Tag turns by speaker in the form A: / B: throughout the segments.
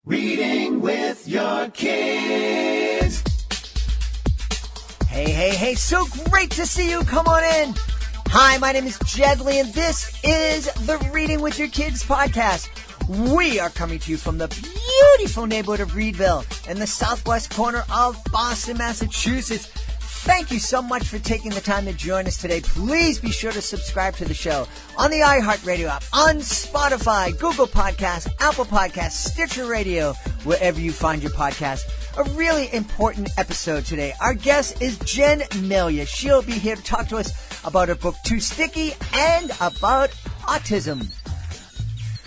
A: Reading with your kids.
B: Hey, so great to see you. Come on in. Hi, my name is Jedley, and this is the Reading with Your Kids podcast. We are coming to you from the beautiful neighborhood of Reedville in the southwest corner of Boston, Massachusetts. Thank you so much for taking the time to join us today. Please be sure to subscribe to the show on the iHeartRadio app, on Spotify, Google Podcasts, Apple Podcasts, Stitcher Radio, wherever you find your podcast. A really important episode today. Our guest is Jen Malia. She'll be here to talk to us about her book, Too Stickey, and about autism.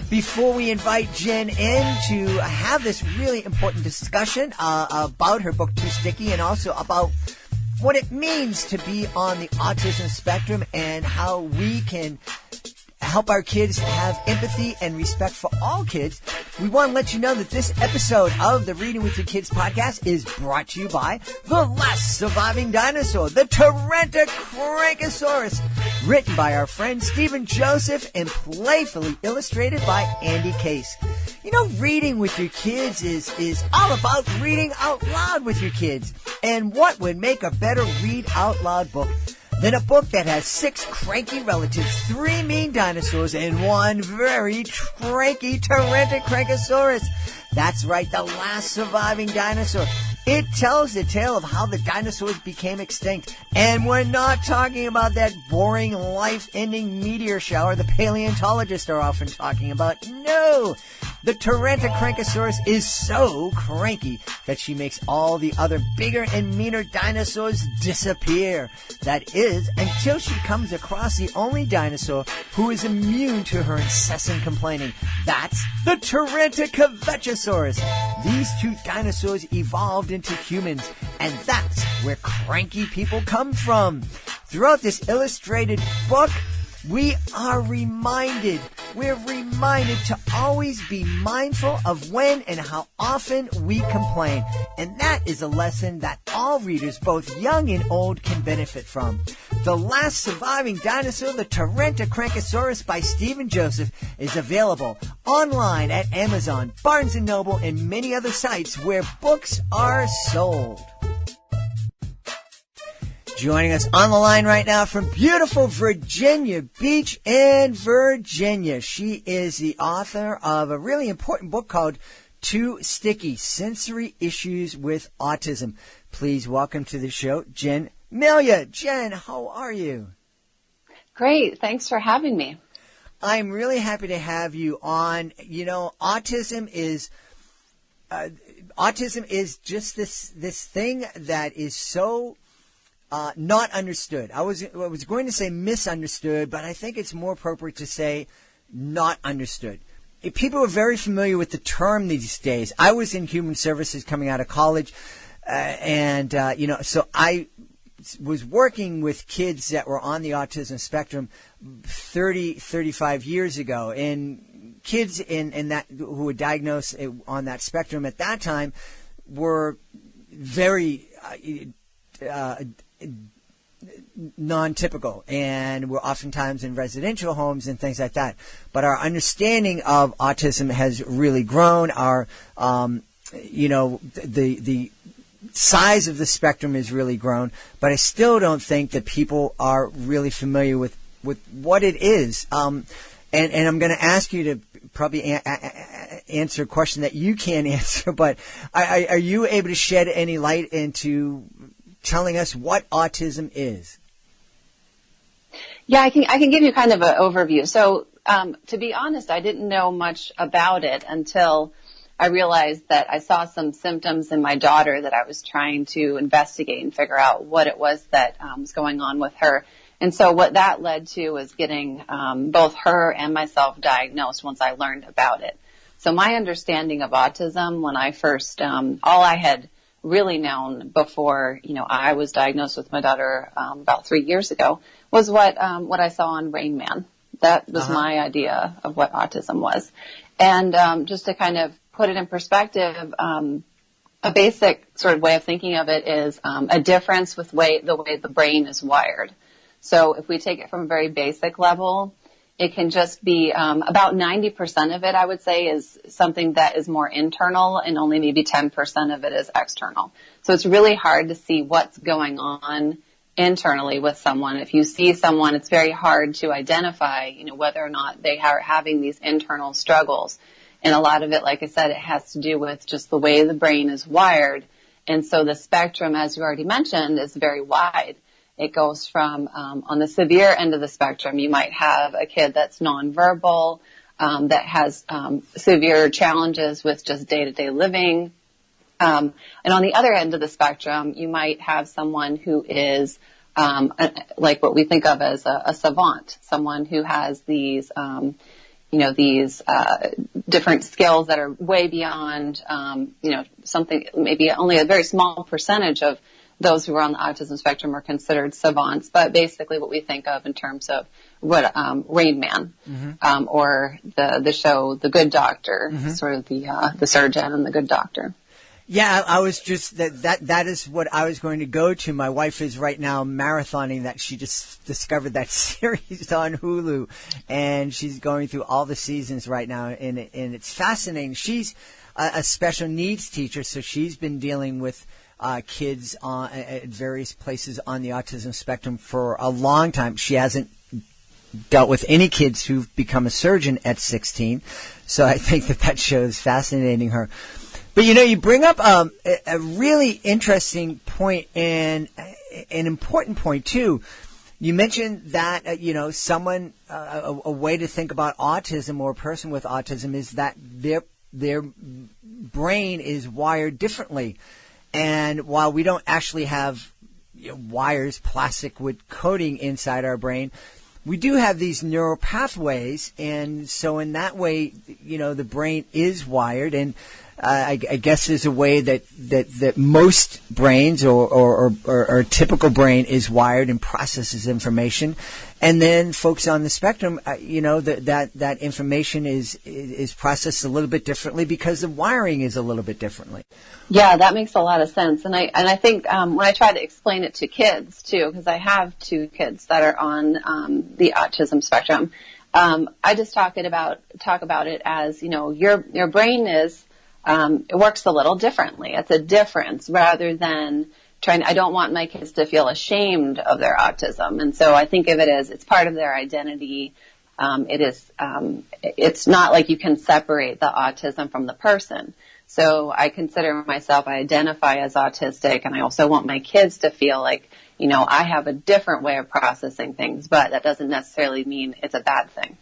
B: Before we invite Jen in to have this really important discussion about her book, Too Stickey, and also about what it means to be on the autism spectrum and how we can help our kids have empathy and respect for all kids, we want to let you know that this episode of the Reading with Your Kids podcast is brought to you by the last surviving dinosaur, the Tyrannosaurus, written by our friend Stephen Joseph and playfully illustrated by Andy Case. You know, reading with your kids is all about reading out loud with your kids. And what would make a better read out loud book than a book that has 6 cranky relatives, 3 mean dinosaurs, and 1 very cranky Tyrannosaurus? That's right, the last surviving dinosaur. It tells the tale of how the dinosaurs became extinct. And we're not talking about that boring, life-ending meteor shower the paleontologists are often talking about. No! The Tyrannosaurus is so cranky that she makes all the other bigger and meaner dinosaurs disappear. That is, until she comes across the only dinosaur who is immune to her incessant complaining. That's the Tyrannosaurus. These 2 dinosaurs evolved into humans, and that's where cranky people come from. Throughout this illustrated book, we're reminded to always be mindful of when and how often we complain. And that is a lesson that all readers, both young and old, can benefit from. The Last Surviving Dinosaur, the Tyrannosaurus by Stephen Joseph, is available online at Amazon, Barnes & Noble, and many other sites where books are sold. Joining us on the line right now from beautiful Virginia Beach in Virginia. She is the author of a really important book called Too Stickey, Sensory Issues with Autism. Please welcome to the show, Jen Malia. Jen, how are you?
C: Great. Thanks for having me.
B: I'm really happy to have you on. You know, autism is just this thing that is so not understood. I was going to say misunderstood, but I think it's more appropriate to say not understood. People are very familiar with the term these days. I was in human services coming out of college, so I was working with kids that were on the autism spectrum 35 years ago, and kids in that who were diagnosed on that spectrum at that time were very non-typical, and we're oftentimes in residential homes and things like that. But our understanding of autism has really grown. Our, the size of the spectrum has really grown. But I still don't think that people are really familiar with what it is. And I'm going to ask you to probably answer a question that you can't answer. But are you able to shed any light into telling us what autism is?
C: Yeah, I can give you kind of an overview. So, to be honest, I didn't know much about it until I realized that I saw some symptoms in my daughter that I was trying to investigate and figure out what it was that was going on with her. And so what that led to was getting both her and myself diagnosed once I learned about it. So my understanding of autism when I first, all I had really known before, I was diagnosed with my daughter about 3 years ago was what I saw on Rain Man. That was my idea of what autism was. And just to kind of put it in perspective, a basic sort of way of thinking of it is a difference with the way the brain is wired. So if we take it from a very basic level, It can just be about 90% of it, I would say, is something that is more internal, and only maybe 10% of it is external. So it's really hard to see what's going on internally with someone. If you see someone, it's very hard to identify, whether or not they are having these internal struggles. And a lot of it, like I said, it has to do with just the way the brain is wired. And so the spectrum, as you already mentioned, is very wide. It goes from, on the severe end of the spectrum, you might have a kid that's nonverbal, that has severe challenges with just day-to-day living. And on the other end of the spectrum, you might have someone who is like what we think of as a savant, someone who has these these different skills that are way beyond, something, maybe only a very small percentage of those who are on the autism spectrum are considered savants, but basically what we think of in terms of what Rain Man, or the show The Good Doctor, sort of the surgeon and the good doctor.
B: Yeah, I was just that is what I was going to go to. My wife is right now marathoning that. She just discovered that series on Hulu, and she's going through all the seasons right now, and it's fascinating. She's a special needs teacher, so she's been dealing with kids at various places on the autism spectrum for a long time. She hasn't dealt with any kids who've become a surgeon at 16, so I think that show is fascinating her. But, you bring up a really interesting point, and an important point, too. You mentioned that, someone, a way to think about autism or a person with autism is that their brain is wired differently. And while we don't actually have wires, plastic with coating inside our brain, we do have these neural pathways. And so in that way, the brain is wired. And I guess there's a way that most brains or a typical brain is wired and processes information, and then folks on the spectrum, that information is processed a little bit differently because the wiring is a little bit differently.
C: Yeah, that makes a lot of sense, and I think when I try to explain it to kids too, because I have 2 kids that are on the autism spectrum, I just talk about it as your brain is. It works a little differently. It's a difference rather than I don't want my kids to feel ashamed of their autism. And so I think of it as it's part of their identity. It's not like you can separate the autism from the person. So I consider myself, I identify as autistic, and I also want my kids to feel like, I have a different way of processing things, but that doesn't necessarily mean it's a bad thing.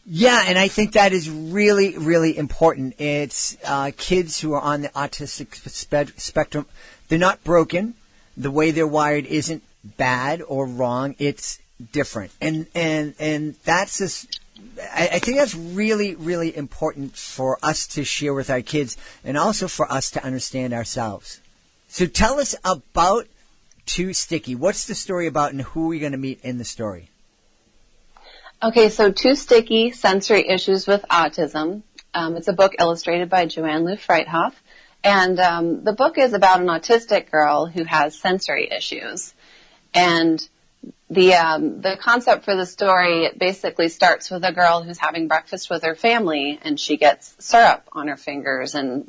B: Yeah, and I think that is really, really important. It's kids who are on the autistic spectrum. They're not broken. The way they're wired isn't bad or wrong. It's different, and that's just. I think that's really, really important for us to share with our kids, and also for us to understand ourselves. So tell us about Too Stickey. What's the story about, and who are we going to meet in the story?
C: Okay, so Too Stickey, Sensory Issues with Autism. It's a book illustrated by Joanne Lou Freithoff. And the book is about an autistic girl who has sensory issues. And the concept for the story, it basically starts with a girl who's having breakfast with her family, and she gets syrup on her fingers, and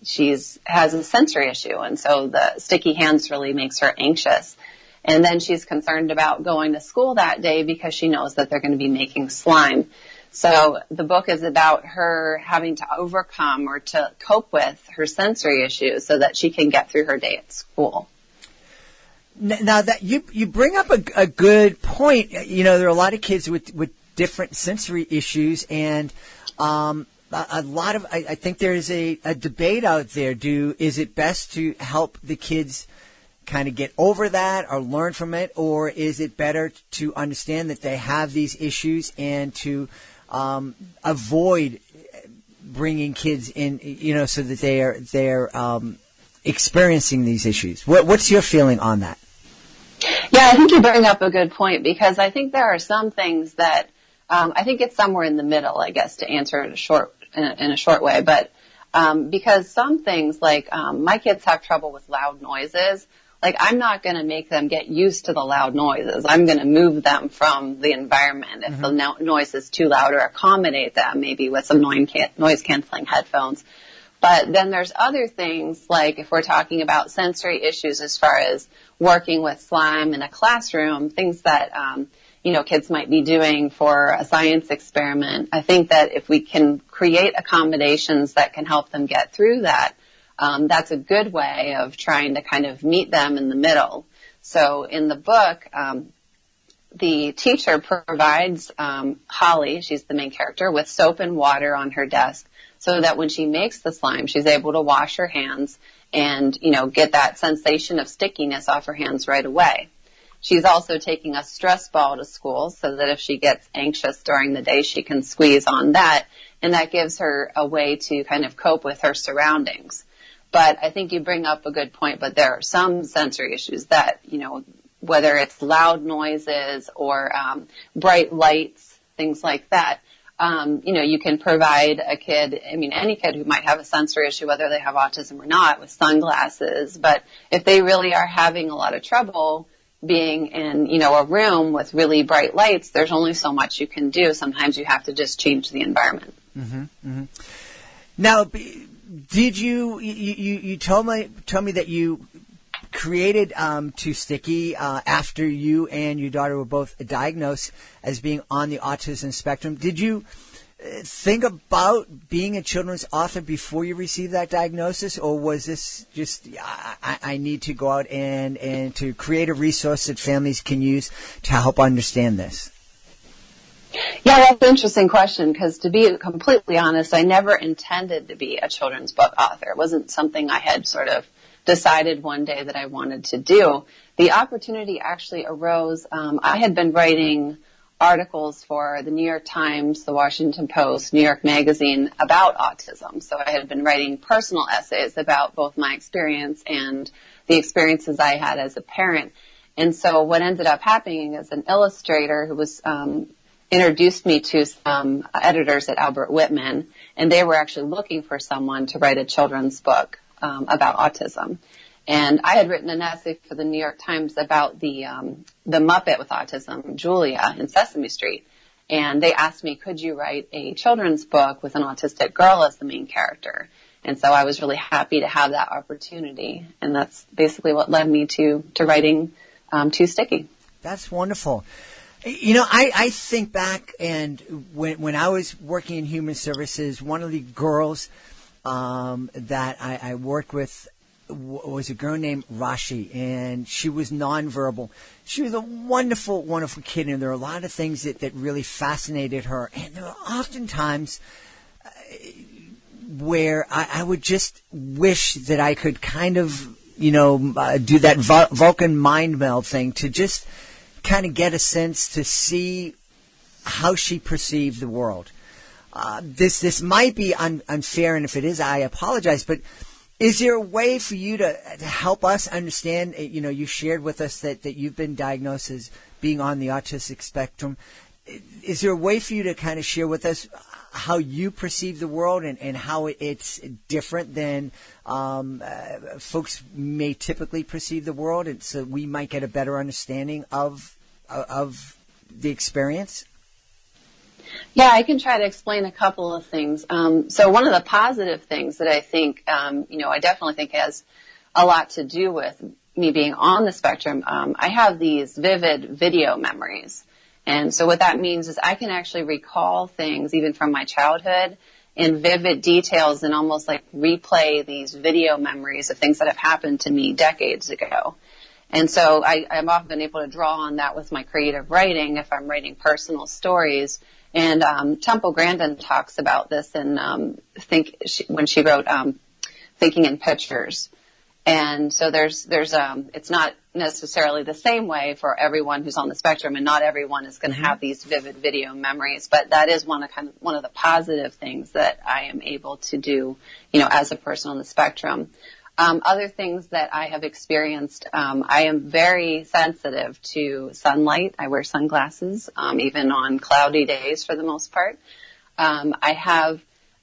C: has a sensory issue. And so the sticky hands really makes her anxious. And then she's concerned about going to school that day because she knows that they're going to be making slime. So the book is about her having to overcome or to cope with her sensory issues so that she can get through her day at school.
B: Now that you bring up a good point. There are a lot of kids with different sensory issues, and a lot of I think there is a debate out there. Is it best to help the kids kind of get over that or learn from it, or is it better to understand that they have these issues and to avoid bringing kids in, so that they're experiencing these issues? What's your feeling on that?
C: Yeah, I think you bring up a good point, because I think there are some things that I think it's somewhere in the middle, I guess, to answer it in a short way. But because some things, like my kids have trouble with loud noises, like, I'm not going to make them get used to the loud noises. I'm going to move them from the environment if the noise is too loud, or accommodate them maybe with some noise canceling headphones. But then there's other things, like if we're talking about sensory issues as far as working with slime in a classroom, things that, kids might be doing for a science experiment. I think that if we can create accommodations that can help them get through that, that's a good way of trying to kind of meet them in the middle. So in the book, the teacher provides Holly, she's the main character, with soap and water on her desk so that when she makes the slime, she's able to wash her hands and, get that sensation of stickiness off her hands right away. She's also taking a stress ball to school so that if she gets anxious during the day, she can squeeze on that, and that gives her a way to kind of cope with her surroundings. But I think you bring up a good point, but there are some sensory issues that, whether it's loud noises or bright lights, things like that, you can provide a kid, any kid who might have a sensory issue, whether they have autism or not, with sunglasses. But if they really are having a lot of trouble being in, a room with really bright lights, there's only so much you can do. Sometimes you have to just change the environment.
B: Mm-hmm, mm-hmm. Now, did you told me that you created Too Stickey after you and your daughter were both diagnosed as being on the autism spectrum. Did you think about being a children's author before you received that diagnosis, or was this just I need to go out and to create a resource that families can use to help understand this?
C: Yeah, that's an interesting question, because to be completely honest, I never intended to be a children's book author. It wasn't something I had sort of decided one day that I wanted to do. The opportunity actually arose. I had been writing articles for the New York Times, the Washington Post, New York Magazine about autism. So I had been writing personal essays about both my experience and the experiences I had as a parent. And so what ended up happening is an illustrator who was introduced me to some editors at Albert Whitman, and they were actually looking for someone to write a children's book about autism. And I had written an essay for the New York Times about the Muppet with autism, Julia, in Sesame Street. And they asked me, could you write a children's book with an autistic girl as the main character? And so I was really happy to have that opportunity. And that's basically what led me to writing Too Stickey.
B: That's wonderful. I think back, and when I was working in human services, one of the girls that I worked with was a girl named Rashi, and she was nonverbal. She was a wonderful, wonderful kid, and there were a lot of things that really fascinated her. And there were often times where I would just wish that I could kind of, do that Vulcan mind meld thing to just kind of get a sense to see how she perceived the world. This might be unfair, and if it is, I apologize, but is there a way for you to help us understand? You shared with us that you've been diagnosed as being on the autistic spectrum. Is there a way for you to kind of share with us how you perceive the world and how it's different than folks may typically perceive the world, and so we might get a better understanding of the experience?
C: Yeah, I can try to explain a couple of things. So one of the positive things that I think, I definitely think has a lot to do with me being on the spectrum, I have these vivid video memories. And so what that means is I can actually recall things even from my childhood in vivid details and almost like replay these video memories of things that have happened to me decades ago. And so I'm often able to draw on that with my creative writing if I'm writing personal stories. And Temple Grandin talks about this in when she wrote Thinking in Pictures. And so there's it's not necessarily the same way for everyone who's on the spectrum, and not everyone is going to have these vivid video memories. But that is one of the positive things that I am able to do, as a person on the spectrum. Other things that I have experienced, I am very sensitive to sunlight. I wear sunglasses, even on cloudy days for the most part. I have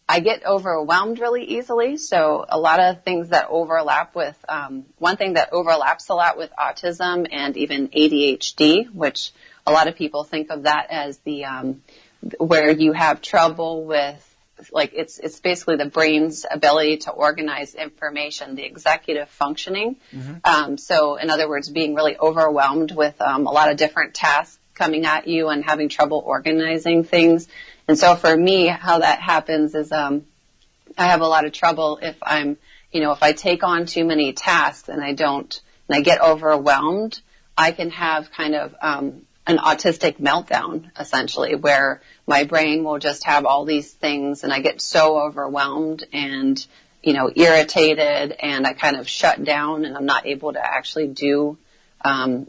C: I get overwhelmed really easily. So a lot of things that overlap with, one thing that overlaps a lot with autism and even ADHD, which a lot of people think of that as the, where you have trouble with, like, it's basically the brain's ability to organize information, the executive functioning. So in other words, being really overwhelmed with, a lot of different tasks coming at you and having trouble organizing things. And so for me, how that happens is, I have a lot of trouble if I'm, if I take on too many tasks and I get overwhelmed, I can have kind of, an autistic meltdown, essentially, where my brain will just have all these things and I get so overwhelmed and, irritated, and I kind of shut down and I'm not able to actually do, I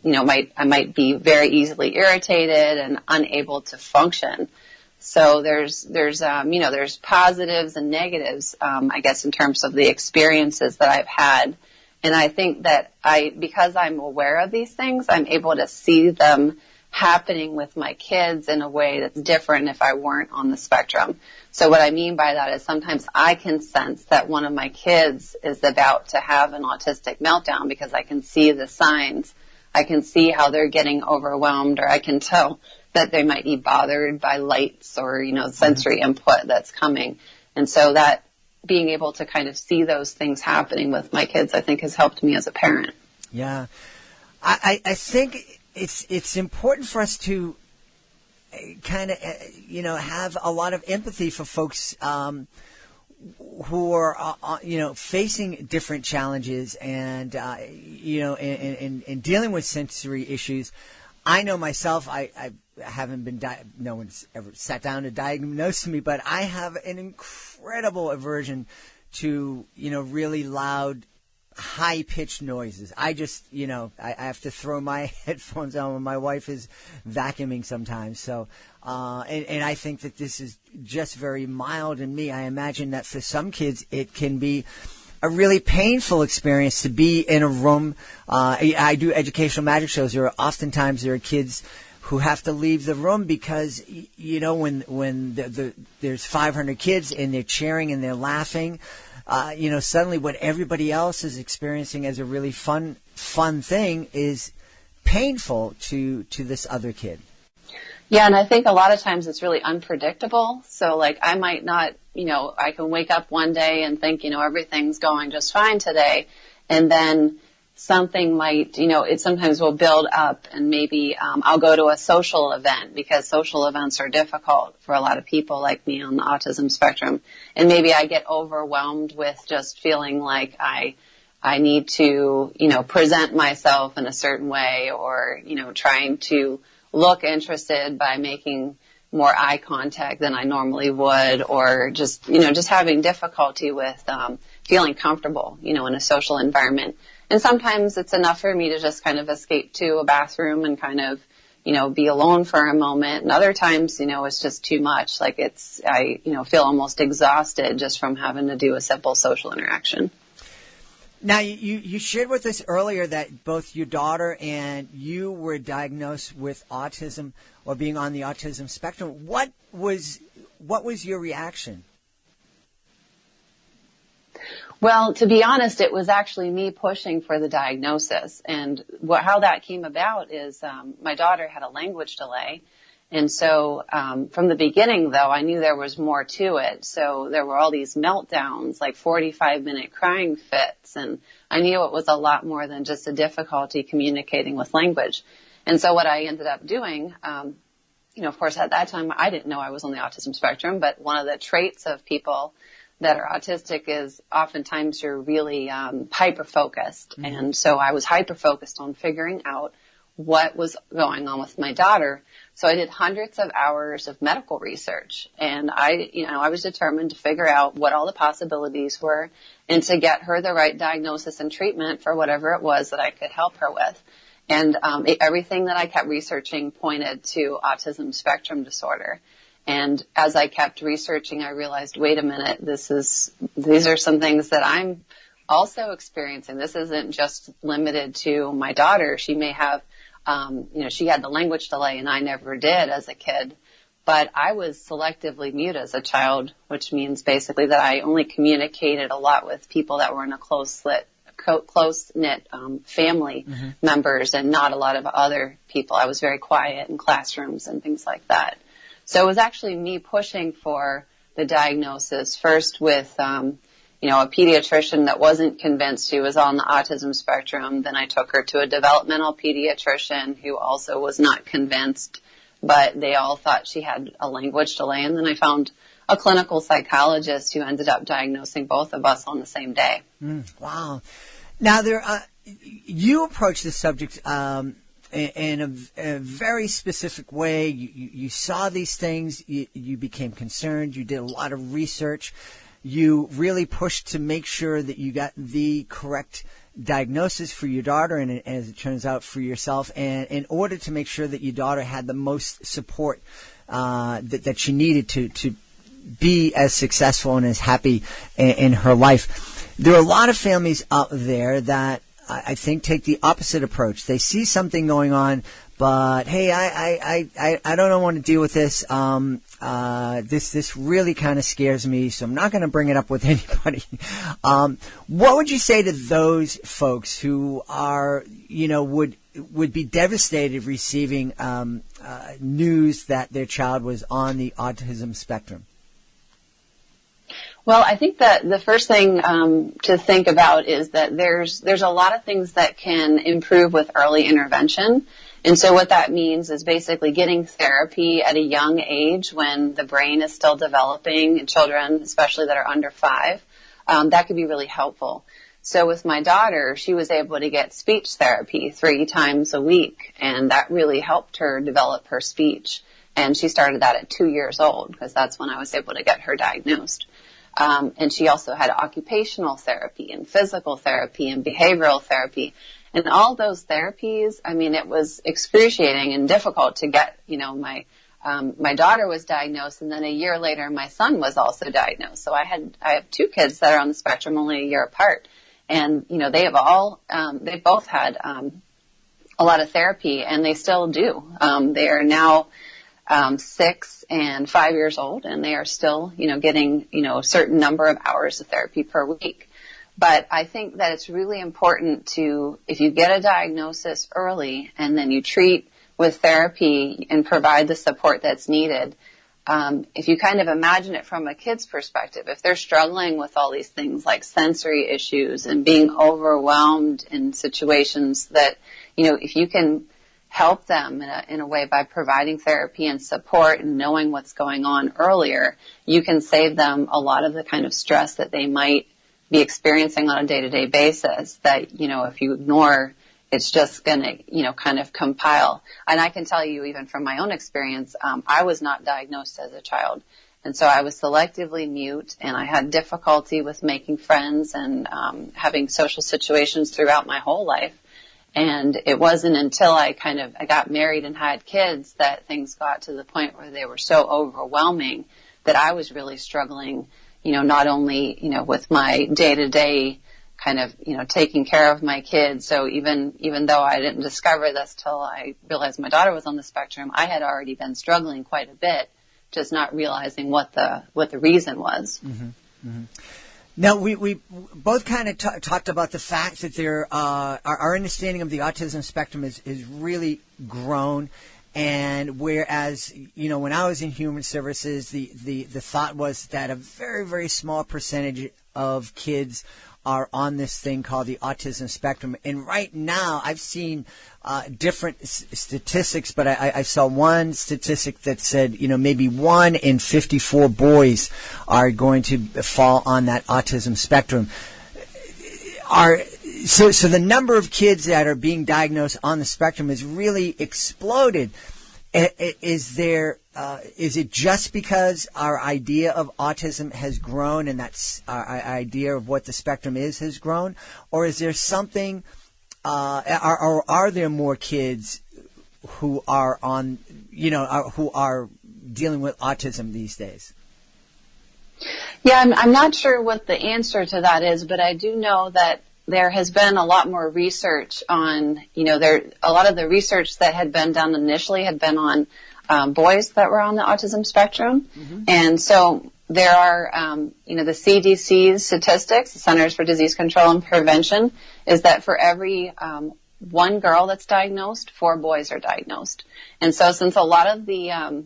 C: might be very easily irritated and unable to function. So there's positives and negatives, I guess, in terms of the experiences that I've had. And I think that because I'm aware of these things, I'm able to see them happening with my kids in a way that's different if I weren't on the spectrum. So what I mean by that is sometimes I can sense that one of my kids is about to have an autistic meltdown because I can see the signs. I can see how they're getting overwhelmed, or I can tell that they might be bothered by lights or, sensory input that's coming. And so that being able to kind of see those things happening with my kids, I think, has helped me as a parent.
B: Yeah. I think it's important for us to kind of, have a lot of empathy for folks who are, facing different challenges and, and dealing with sensory issues. I know myself, I haven't been, no one's ever sat down to diagnose me, but I have an incredible aversion to, really loud, high-pitched noises. I just, I have to throw my headphones on when my wife is vacuuming sometimes. So, and I think that this is just very mild in me. I imagine that for some kids, it can be a really painful experience to be in a room. I do educational magic shows. Oftentimes there are kids who have to leave the room because, when there's 500 kids and they're cheering and they're laughing, suddenly what everybody else is experiencing as a really fun thing is painful to this other kid.
C: Yeah, and I think a lot of times it's really unpredictable. So, like, I might not, I can wake up one day and think, everything's going just fine today. And then something might, it sometimes will build up, and maybe I'll go to a social event, because social events are difficult for a lot of people like me on the autism spectrum. And maybe I get overwhelmed with just feeling like I need to, present myself in a certain way, or, trying to look interested by making more eye contact than I normally would, or just having difficulty with feeling comfortable, in a social environment. And sometimes it's enough for me to just kind of escape to a bathroom and kind of, be alone for a moment. And other times, it's just too much. Like I feel almost exhausted just from having to do a simple social interaction.
B: Now, you shared with us earlier that both your daughter and you were diagnosed with autism, or being on the autism spectrum. What was your reaction?
C: Well, to be honest, it was actually me pushing for the diagnosis. And how that came about is my daughter had a language delay. And so from the beginning, though, I knew there was more to it. So there were all these meltdowns, like 45-minute crying fits. And I knew it was a lot more than just a difficulty communicating with language. And so what I ended up doing, of course, at that time, I didn't know I was on the autism spectrum. But one of the traits of people that are autistic is oftentimes you're really hyper-focused. Mm-hmm. And so I was hyper-focused on figuring out what was going on with my daughter. So I did hundreds of hours of medical research, and I was determined to figure out what all the possibilities were and to get her the right diagnosis and treatment for whatever it was that I could help her with. And everything that I kept researching pointed to autism spectrum disorder. And as I kept researching, I realized, wait a minute, these are some things that I'm also experiencing. This isn't just limited to my daughter. She may have, she had the language delay and I never did as a kid. But I was selectively mute as a child, which means basically that I only communicated a lot with people that were in a close-knit family members and not a lot of other people. I was very quiet in classrooms and things like that. So it was actually me pushing for the diagnosis first with, a pediatrician that wasn't convinced she was on the autism spectrum. Then I took her to a developmental pediatrician who also was not convinced, but they all thought she had a language delay. And then I found a clinical psychologist who ended up diagnosing both of us on the same day.
B: Wow. Now, you approach this subject in a very specific way. You saw these things. You became concerned. You did a lot of research. You really pushed to make sure that you got the correct diagnosis for your daughter and, as it turns out, for yourself, and in order to make sure that your daughter had the most support that she needed to be as successful and as happy in her life. There are a lot of families out there that I think take the opposite approach. They see something going on, but hey, I don't want to deal with this. This really kind of scares me, so I'm not going to bring it up with anybody. What would you say to those folks who are, would be devastated receiving news that their child was on the autism spectrum?
C: Well, I think that the first thing to think about is that there's a lot of things that can improve with early intervention. And so what that means is basically getting therapy at a young age when the brain is still developing in children, especially that are under 5. That could be really helpful. So with my daughter, she was able to get speech therapy 3 times a week, and that really helped her develop her speech. And she started that at 2 years old because that's when I was able to get her diagnosed. And she also had occupational therapy and physical therapy and behavioral therapy. And all those therapies, it was excruciating and difficult to get. My daughter was diagnosed, and then a year later, my son was also diagnosed. So I have 2 kids that are on the spectrum only a year apart. And, they both had a lot of therapy, and they still do. They are now 6 and 5 years old, and they are still, getting, a certain number of hours of therapy per week. But I think that it's really important if you get a diagnosis early and then you treat with therapy and provide the support that's needed, if you kind of imagine it from a kid's perspective, if they're struggling with all these things like sensory issues and being overwhelmed in situations that, if you can help them in a way by providing therapy and support and knowing what's going on earlier, you can save them a lot of the kind of stress that they might be experiencing on a day-to-day basis that, if you ignore, it's just going to, kind of compile. And I can tell you, even from my own experience, I was not diagnosed as a child. And so I was selectively mute, and I had difficulty with making friends and having social situations throughout my whole life. And it wasn't until I got married and had kids that things got to the point where they were so overwhelming that I was really struggling, not only, with my day-to-day kind of, taking care of my kids. So even though I didn't discover this till I realized my daughter was on the spectrum, I had already been struggling quite a bit, just not realizing what the reason was.
B: Mm-hmm. Mm-hmm. Now, we both kind of talked about the fact that our understanding of the autism spectrum is really grown. And whereas, when I was in human services, the thought was that a very, very small percentage of kids are on this thing called the autism spectrum. And right now, I've seen different statistics, but I saw one statistic that said, maybe 1 in 54 boys are going to fall on that autism spectrum. So the number of kids that are being diagnosed on the spectrum has really exploded. Is it just because our idea of autism has grown and that's our idea of what the spectrum has grown? Or is there something, are there more kids who are on, who are dealing with autism these days?
C: Yeah, I'm not sure what the answer to that is, but I do know that there has been a lot more research on, a lot of the research that had been done initially had been on boys that were on the autism spectrum. And so there are, the CDC's statistics, the Centers for Disease Control and Prevention, is that for every one girl that's diagnosed, 4 boys are diagnosed. And so since a lot of the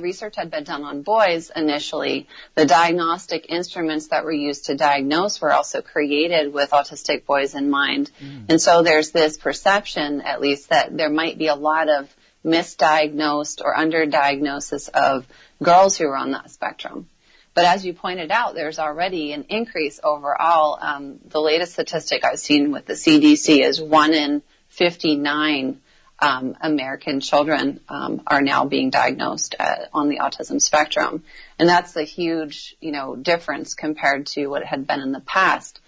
C: research had been done on boys initially, the diagnostic instruments that were used to diagnose were also created with autistic boys in mind. And so there's this perception, at least, that there might be a lot of misdiagnosed or underdiagnosis of girls who are on that spectrum. But as you pointed out, there's already an increase overall. The latest statistic I've seen with the CDC is 1 in 59 American children are now being diagnosed on the autism spectrum. And that's a huge, difference compared to what had been in the past.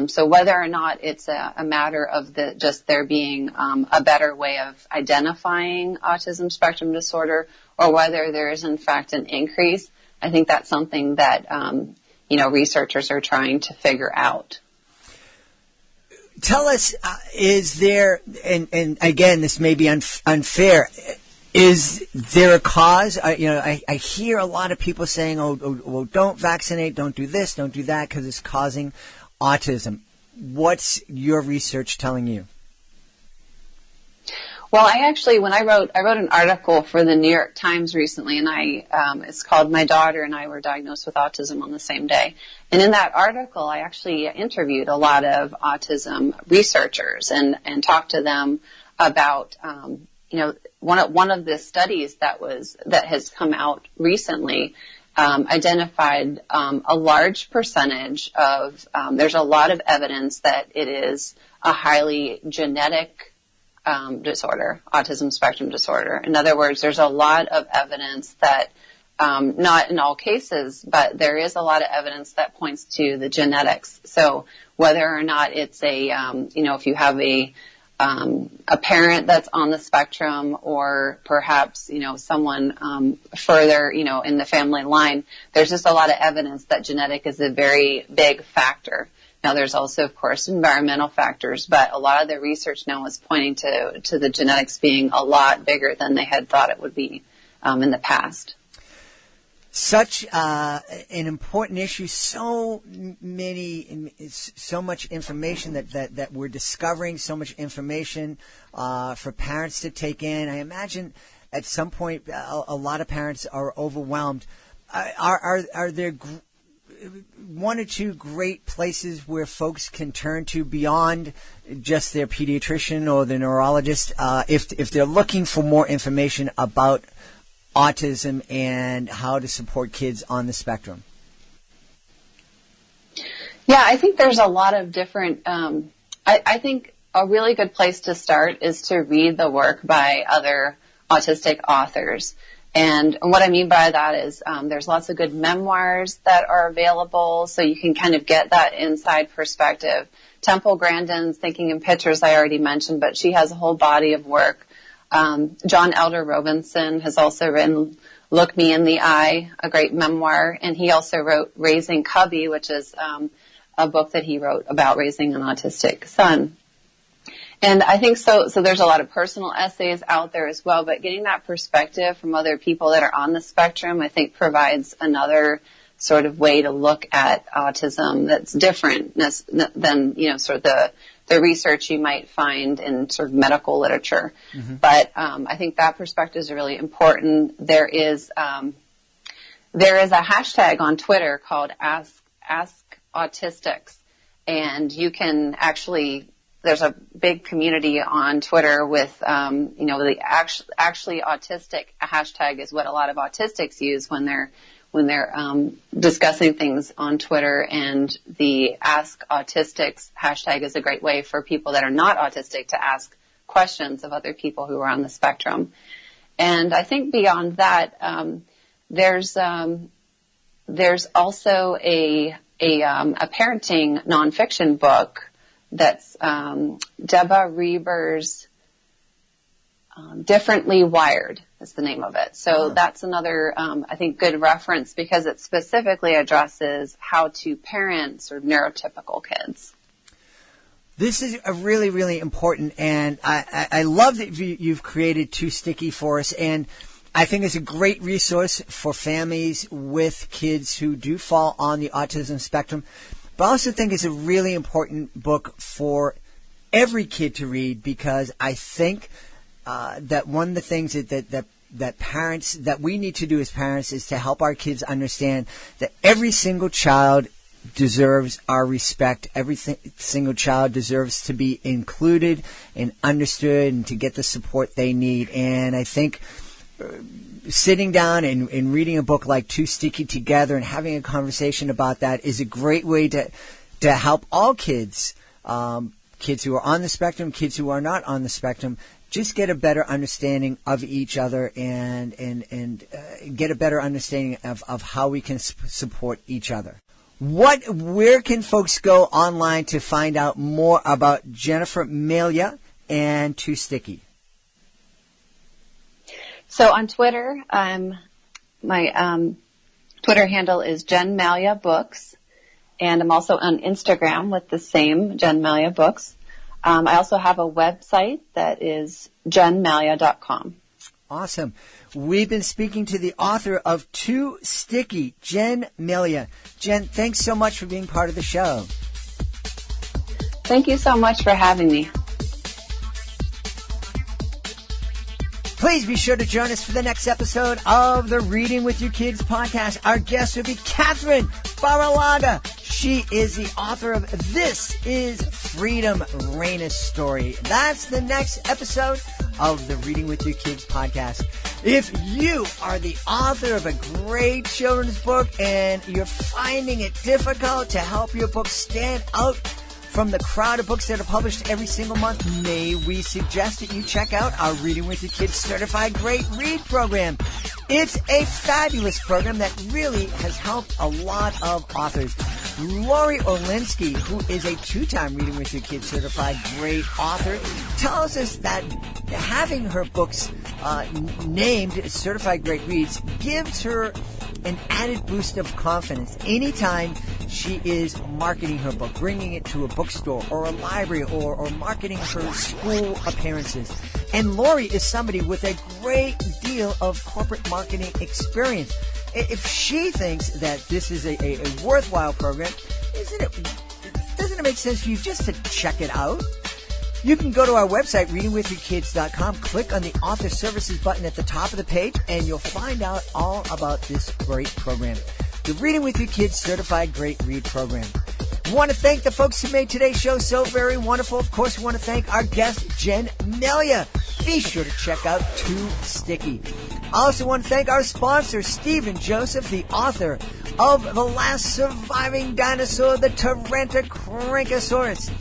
C: So whether or not it's a matter of just there being a better way of identifying autism spectrum disorder, or whether there is in fact an increase, I think that's something that researchers are trying to figure out.
B: Tell us, is there, and again, this may be unfair, is there a cause? I hear a lot of people saying, well, don't vaccinate, don't do this, don't do that, because it's causing autism. What's your research telling you?
C: Well, when I wrote an article for the New York Times recently, and it's called "My Daughter and I Were Diagnosed with Autism on the Same Day." And in that article, I actually interviewed a lot of autism researchers and talked to them about, one of the studies that has come out recently, identified a large percentage of. There's a lot of evidence that it is a highly genetic disorder, autism spectrum disorder. In other words, there's a lot of evidence that, not in all cases, but there is a lot of evidence that points to the genetics. So whether or not it's if you have a parent that's on the spectrum, or perhaps, someone, further, in the family line, there's just a lot of evidence that genetic is a very big factor. Now, there's also, of course, environmental factors, but a lot of the research now is pointing to the genetics being a lot bigger than they had thought it would be in the past.
B: Such an important issue, so much information that we're discovering, so much information for parents to take in. I imagine at some point a lot of parents are overwhelmed. Are there one or two great places where folks can turn to beyond just their pediatrician or the neurologist if they're looking for more information about autism and how to support kids on the spectrum?
C: Yeah, I think there's a lot of different, I think a really good place to start is to read the work by other autistic authors. And what I mean by that is there's lots of good memoirs that are available, so you can kind of get that inside perspective. Temple Grandin's Thinking in Pictures I already mentioned, but she has a whole body of work. John Elder Robinson has also written Look Me in the Eye, a great memoir, and he also wrote Raising Cubby, which is a book that he wrote about raising an autistic son. And I think so there's a lot of personal essays out there as well, but getting that perspective from other people that are on the spectrum, I think, provides another sort of way to look at autism that's different than, sort of the research you might find in sort of medical literature. Mm-hmm. But I think that perspective is really important. There is a hashtag on Twitter called Ask Autistics, and you can actually, there's a big community on Twitter with, the actually autistic hashtag is what a lot of autistics use when they're discussing things on Twitter, and the Ask Autistics hashtag is a great way for people that are not autistic to ask questions of other people who are on the spectrum. And I think beyond that, there's also a parenting nonfiction book that's Deba Reber's Differently Wired is the name of it. So that's another, I think, good reference because it specifically addresses how to parent sort of neurotypical kids.
B: This is a really, really important, and I love that you've created Too Stickey for us, and I think it's a great resource for families with kids who do fall on the autism spectrum. But I also think it's a really important book for every kid to read, because I think that one of the things that parents, that we need to do as parents, is to help our kids understand that every single child deserves our respect. Every single child deserves to be included and understood and to get the support they need. And I think sitting down and reading a book like Too Stickey together and having a conversation about that is a great way to help all kids, kids who are on the spectrum, kids who are not on the spectrum, just get a better understanding of each other and get a better understanding of how we can support each other. Where can folks go online to find out more about Jennifer Malia and Too Stickey?
C: So on Twitter, my Twitter handle is Jen Malia Books, and I'm also on Instagram with the same Jen Malia Books. I also have a website that is jenmalia.com.
B: Awesome. We've been speaking to the author of Too Stickey, Jen Malia. Jen, thanks so much for being part of the show.
C: Thank you so much for having me.
B: Please be sure to join us for the next episode of the Reading with Your Kids podcast. Our guest will be Catherine Baralaga. She is the author of This is Freedom, Raina's Story. That's the next episode of the Reading with Your Kids podcast. If you are the author of a great children's book and you're finding it difficult to help your book stand out from the crowd of books that are published every single month, may we suggest that you check out our Reading with Your Kids Certified Great Read program. It's a fabulous program that really has helped a lot of authors. Lori Olinsky, who is a 2-time Reading with Your Kids Certified Great author, tells us that having her books named Certified Great Reads gives her an added boost of confidence anytime she is marketing her book, bringing it to a bookstore or a library or marketing her school appearances. And Lori is somebody with a great deal of corporate marketing experience. If she thinks that this is a worthwhile program, doesn't it make sense for you just to check it out? You can go to our website, readingwithyourkids.com, click on the Author Services button at the top of the page, and you'll find out all about this great program, the Reading with Your Kids Certified Great Read program. I want to thank the folks who made today's show so very wonderful. Of course, we want to thank our guest, Jen Malia. Be sure to check out Too Stickey. I also want to thank our sponsor, Stephen Joseph, the author of The Last Surviving Dinosaur, the Tyrannosaurus.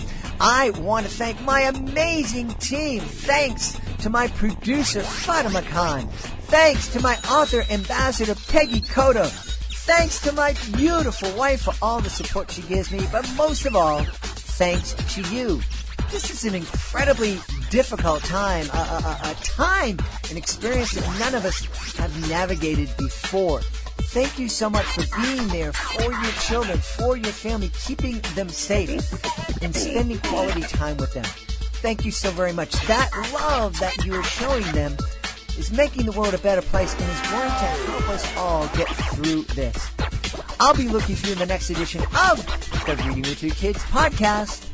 B: I want to thank my amazing team. Thanks to my producer, Fatima Khan. Thanks to my author ambassador, Peggy Cotto. Thanks to my beautiful wife for all the support she gives me. But most of all, thanks to you. This is an incredibly difficult time, an experience that none of us have navigated before. Thank you so much for being there for your children, for your family, keeping them safe, and spending quality time with them. Thank you so very much. That love that you are showing them is making the world a better place and is going to help us all get through this. I'll be looking for you in the next edition of the Reading with Your Kids podcast.